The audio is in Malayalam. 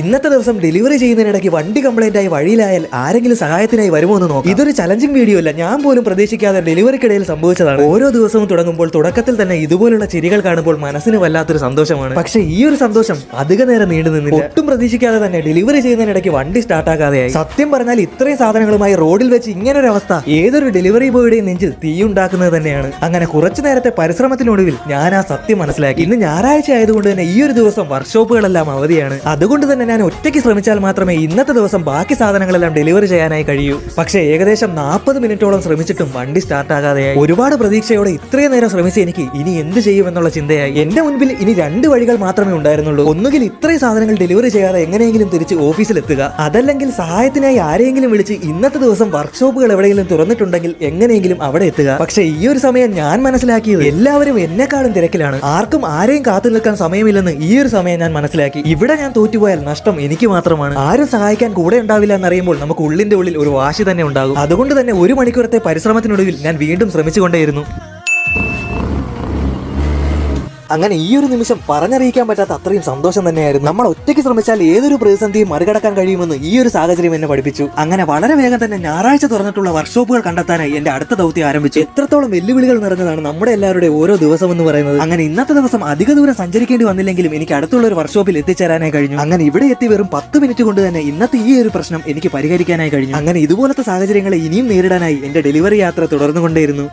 ഇന്നത്തെ ദിവസം ഡെലിവറി ചെയ്യുന്നതിനിടയ്ക്ക് വണ്ടി കംപ്ലൈന്റ് ആയി വഴിയിലായാൽ ആരെങ്കിലും സഹായത്തിനായി വരുമോ എന്ന് നോക്കാം. ഇതൊരു ചലഞ്ചിങ് വീഡിയോ അല്ല, ഞാൻ പോലും പ്രതീക്ഷിക്കാതെ ഡെലിവറിക്കിടയിൽ സംഭവിച്ചതാണ്. ഓരോ ദിവസവും തുടങ്ങുമ്പോൾ തുടക്കത്തിൽ തന്നെ ഇതുപോലുള്ള ചിരികൾ കാണുമ്പോൾ മനസ്സിന് വല്ലാത്തൊരു സന്തോഷമാണ്. പക്ഷേ ഈ ഒരു സന്തോഷം അധിക നേരം നീണ്ടു നിന്നില്ല. ഒട്ടും പ്രതീക്ഷിക്കാതെ തന്നെ ഡെലിവറി ചെയ്യുന്നതിനിടയ്ക്ക് വണ്ടി സ്റ്റാർട്ടാക്കാതെയായി. സത്യം പറഞ്ഞാൽ ഇത്രയും സാധനങ്ങളുമായി റോഡിൽ വെച്ച് ഇങ്ങനൊരു അവസ്ഥ ഏതൊരു ഡെലിവറി ബോയുടെയും നെഞ്ചിൽ തീയുണ്ടാക്കുന്നത് തന്നെയാണ്. അങ്ങനെ കുറച്ചു നേരത്തെ പരിശ്രമത്തിനൊടുവിൽ ഞാൻ ആ സത്യം മനസ്സിലാക്കി. ഇന്ന് ഞായറാഴ്ച ആയതുകൊണ്ട് തന്നെ ഈ ഒരു ദിവസം വർക്ക്ഷോപ്പുകളെല്ലാം അവധിയാണ്. അതുകൊണ്ട് തന്നെ ഞാൻ ഒറ്റയ്ക്ക് ശ്രമിച്ചാൽ മാത്രമേ ഇന്നത്തെ ദിവസം ബാക്കി സാധനങ്ങളെല്ലാം ഡെലിവറി ചെയ്യാനായി കഴിയൂ. പക്ഷേ ഏകദേശം 40 മിനിറ്റോളം ശ്രമിച്ചിട്ടും വണ്ടി സ്റ്റാർട്ട് ആകാതെയായി. ഒരുപാട് പ്രതീക്ഷയോടെ ഇത്രയും നേരം ശ്രമിച്ച എനിക്ക് ഇനി എന്ത് ചെയ്യുമെന്നുള്ള ചിന്തയായി. എന്റെ മുൻപിൽ ഇനി 2 വഴികൾ മാത്രമേ ഉണ്ടായിരുന്നുള്ളൂ. ഒന്നുകിൽ ഇത്രയും സാധനങ്ങൾ ഡെലിവറി ചെയ്യാതെ എങ്ങനെയെങ്കിലും തിരിച്ച് ഓഫീസിൽ എത്തുക, അതല്ലെങ്കിൽ സഹായത്തിനായി ആരെയെങ്കിലും വിളിച്ച് ഇന്നത്തെ ദിവസം വർക്ക്ഷോപ്പുകൾ എവിടെയെങ്കിലും തുറന്നിട്ടുണ്ടെങ്കിൽ എങ്ങനെയെങ്കിലും അവിടെ എത്തുക. പക്ഷേ ഈ ഒരു സമയം ഞാൻ മനസ്സിലാക്കിയത് എല്ലാവരും എന്നെക്കാളും തിരക്കിലാണ്. ആർക്കും ആരെയും കാത്തു നിൽക്കാൻ സമയമില്ലെന്ന് ഈ ഒരു സമയം ഞാൻ മനസ്സിലാക്കി. ഇവിടെ ഞാൻ തോറ്റുപോയാൽ നഷ്ടം എനിക്ക് മാത്രമാണ്. ആരും സഹായിക്കാൻ കൂടെ ഉണ്ടാവില്ല എന്നറിയുമ്പോൾ നമുക്ക് ഉള്ളിന്റെ ഉള്ളിൽ ഒരു വാശി തന്നെ ഉണ്ടാകും. അതുകൊണ്ട് തന്നെ 1 മണിക്കൂറത്തെ പരിശ്രമത്തിനൊടുവിൽ ഞാൻ വീണ്ടും ശ്രമിച്ചുകൊണ്ടേയിരുന്നു. അങ്ങനെ ഈ ഒരു നിമിഷം പറഞ്ഞറിയിക്കാൻ പറ്റാത്ത അത്രയും സന്തോഷം തന്നെയായിരുന്നു. നമ്മൾ ഒറ്റയ്ക്ക് ശ്രമിച്ചാൽ ഏതൊരു പ്രതിസന്ധിയും മറികടക്കാൻ കഴിയുമെന്ന് ഈ ഒരു സാഹചര്യം എന്നെ പഠിപ്പിച്ചു. അങ്ങനെ വളരെ വേഗം തന്നെ ഞായറാഴ്ച തുറന്നിട്ടുള്ള വർക്ക്ഷോപ്പുകൾ കണ്ടെത്താനായി എന്റെ അടുത്ത ദൗത്യം ആരംഭിച്ചു. എത്രത്തോളം വെല്ലുവിളികൾ നിറഞ്ഞതാണ് നമ്മുടെ എല്ലാവരുടെയും ഓരോ ദിവസം എന്ന് പറയുന്നത്. അങ്ങനെ ഇന്നത്തെ ദിവസം അധിക ദൂരം സഞ്ചരിക്കേണ്ടി വന്നില്ലെങ്കിലും എനിക്ക് അടുത്തുള്ള ഒരു വർക്ക്ഷോപ്പിൽ എത്തിച്ചേരാനായി കഴിഞ്ഞു. അങ്ങനെ ഇവിടെ എത്തി വെറും 10 മിനിറ്റ് കൊണ്ട് തന്നെ ഇന്നത്തെ ഈ ഒരു പ്രശ്നം എനിക്ക് പരിഹരിക്കാനായി കഴിഞ്ഞു. അങ്ങനെ ഇതുപോലത്തെ സാഹചര്യങ്ങളെ ഇനിയും നേരിടാനായി എന്റെ ഡെലിവറി യാത്ര തുടർന്നുകൊണ്ടേയിരുന്നു.